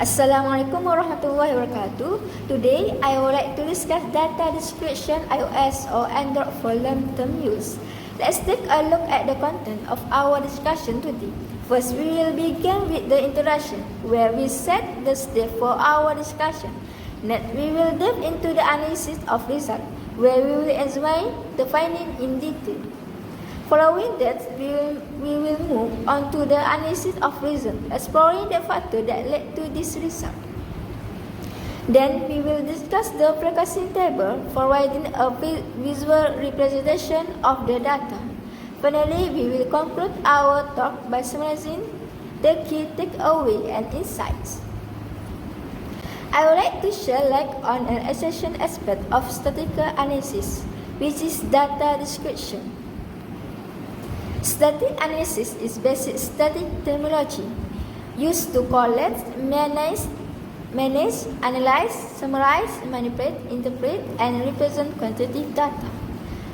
Assalamualaikum warahmatullahi wabarakatuh. Today, I would like to discuss data description iOS or Android for long-term use. Let's take a look at the content of our discussion today. First, we will begin with the introduction, where we set the stage for our discussion. Next, we will dive into the analysis of results, where we will examine the finding in detail. Following that, we will move on to the analysis of reason, exploring the factors that led to this result. Then, we will discuss the frequency table, providing a visual representation of the data. Finally, we will conclude our talk by summarizing the key takeaways and insights. I would like to share light on an essential aspect of statistical analysis, which is data description. Static analysis is basic static terminology used to collect, manage, analyze, summarize, manipulate, interpret, and represent quantitative data.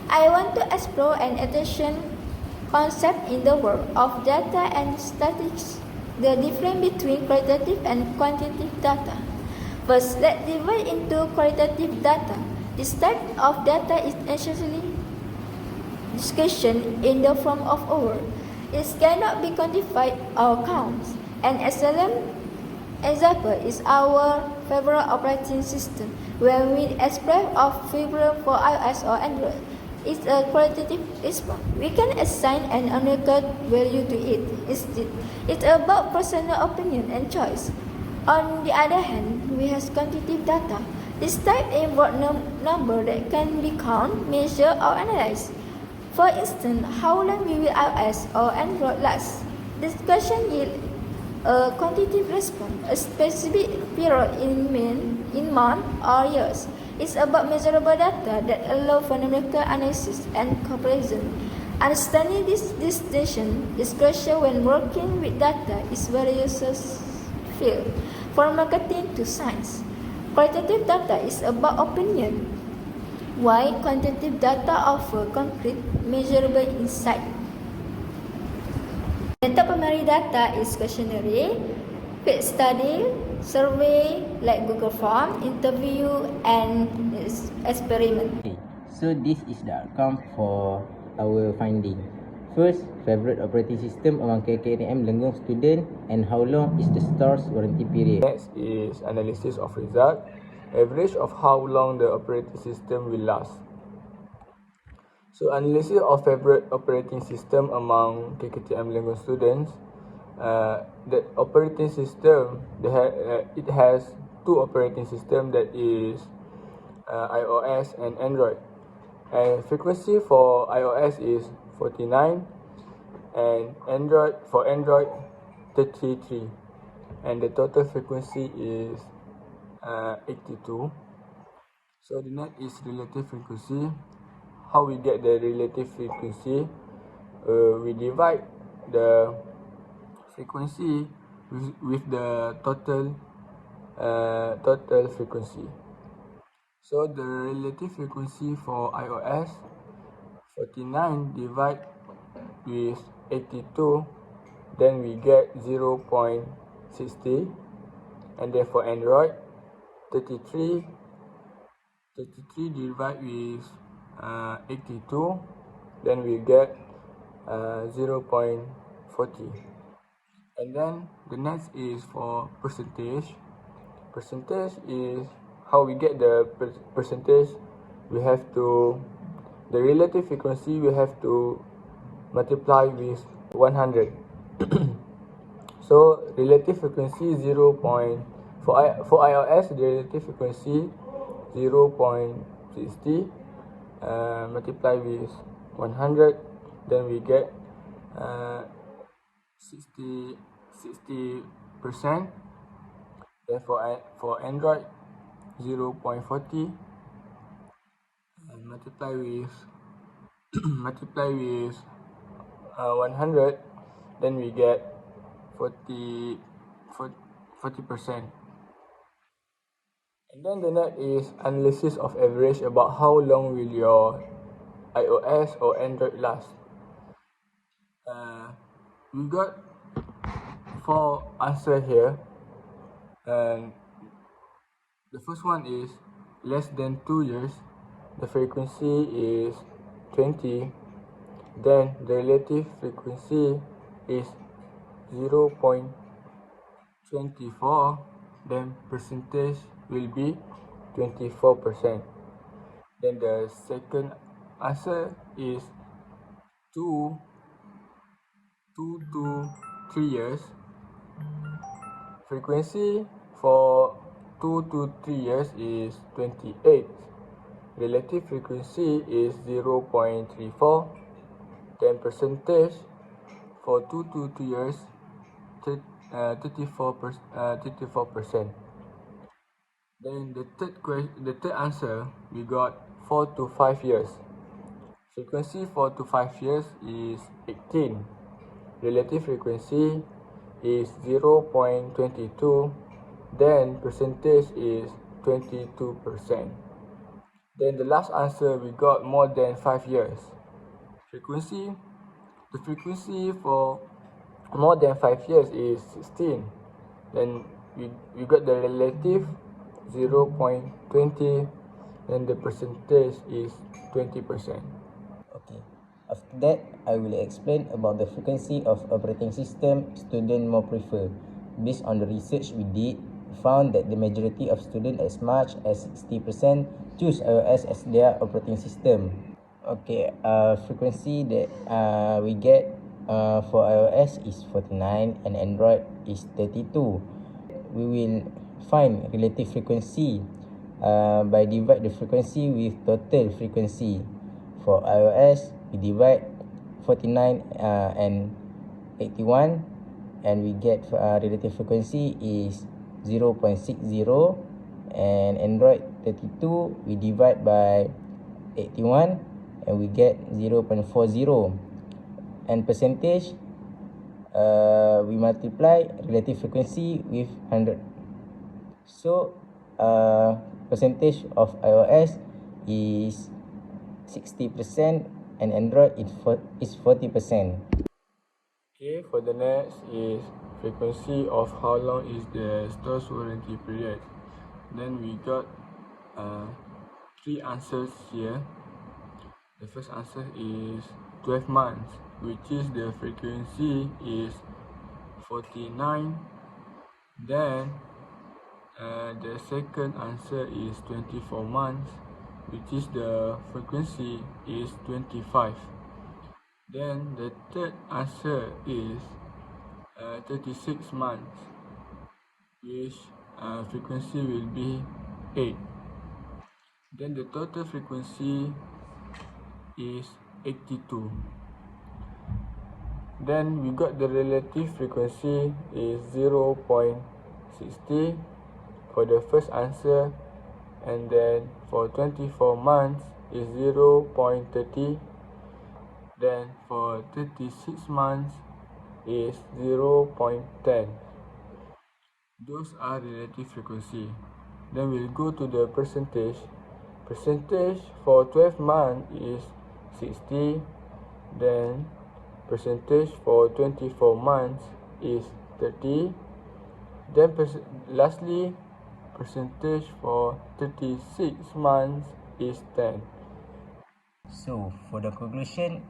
I want to explore an attention concept in the world of data and statistics, the difference between qualitative and quantitative data. First, let's divide into qualitative data. This type of data is essentially description in the form of a word. It cannot be quantified or counted. An excellent example is our favorite operating system, where we express of favorite for iOS or Android. It's a qualitative response. We can assign an unique value to it. Instead, it's about personal opinion and choice. On the other hand, we have quantitative data. This type involves number that can be counted, measured, or analyzed. For instance, how long will iOS or Android last? This question yields a quantitative response, a specific period in months or years. It's about measurable data that allow for numerical analysis and comparison. Understanding this distinction is crucial when working with data is very useful field, from marketing to science. Qualitative data is about opinion, while quantitative data offer concrete, measurable insight. Data primary data is questionnaire, field study, survey like Google Form, interview, and experiment. Okay, so this is the outcome for our finding. First, favorite operating system among KKNM Lenggong student, and how long is the store's warranty period. Next is analysis of result. Average of how long the operating system will last. So analysis of favorite operating system among KKTM Learning students. The operating system, it has two operating systems, that is iOS and Android. And frequency for iOS is 49 and Android 33, and the total frequency is 82. So the next is relative frequency. How we get the relative frequency? We divide the frequency with the total frequency. So the relative frequency for iOS 49 divide with 82, then we get 0.60, and then for Android 33 divide with 82, then we get 0.40. And then the next is for percentage. Percentage is how we get the percentage. We have to, the relative frequency we have to multiply with 100. So relative frequency 0. For iOS, the relative frequency 0.60 multiply with 100, then we get 60%. Then for Android 0.40 multiply with 100, then we get 40%. And then the next is analysis of average, about how long will your iOS or Android last. We got 4 answers here. And the first one is less than 2 years, the frequency is 20, then the relative frequency is 0.24, then percentage will be 24%. Then the second answer is 2 to 3 years. Frequency for 2 to 3 years is 28. Relative frequency is 0.34. Then percentage for 2 to 3 years 34%. Then the third answer we got 4 to 5 years. Frequency 4 to 5 years is 18. Relative frequency is 0.22, then percentage is 22%. Then the last answer we got more than 5 years. The frequency for more than 5 years is 16. Then we got the relative 0.20, and the percentage is 20%. Okay. After that, I will explain about the frequency of operating system students more prefer. Based on the research we did, we found that the majority of students, as much as 60%, choose iOS as their operating system. Okay, frequency that we get for iOS is 49 and Android is 32. We will find relative frequency by divide the frequency with total frequency. For iOS, we divide 49 and 81, and we get relative frequency is 0.60, and Android 32 we divide by 81 and we get 0.40, and percentage we multiply relative frequency with 100. So percentage of iOS is 60% and Android is 40%. Okay, for the next is frequency of how long is the store's warranty period. Then we got 3 answers here. The first answer is 12 months, which is the frequency is 49. Then the second answer is 24 months, which is the frequency is 25. Then the third answer is 36 months, which frequency will be 8. Then the total frequency is 82. Then we got the relative frequency is 0.60 for the first answer, and then for 24 months is 0.30. Then for 36 months is 0.10. Those are relative frequency. Then we'll go to the percentage. Percentage for 12 months is 60. Then percentage for 24 months is 30. Then lastly, percentage for 36 months is 10. So for the conclusion,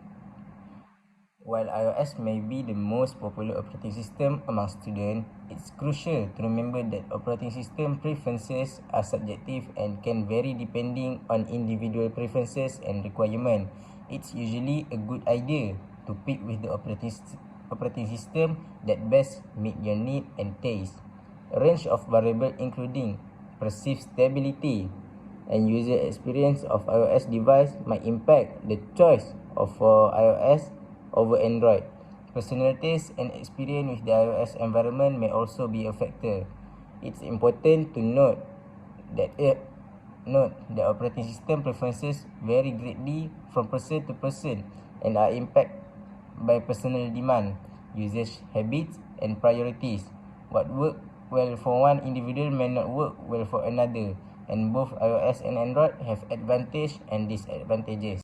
while iOS may be the most popular operating system among students, it's crucial to remember that operating system preferences are subjective and can vary depending on individual preferences and requirements. It's usually a good idea to pick with the operating system that best meet your need and taste. A range of variables including perceived stability and user experience of iOS device might impact the choice of iOS over Android. Personal taste and experience with the iOS environment may also be a factor. It's important to note that operating system preferences vary greatly from person to person and are impacted by personal demand, usage habits, and priorities. What works well for one individual may not work well for another, and both iOS and Android have advantages and disadvantages.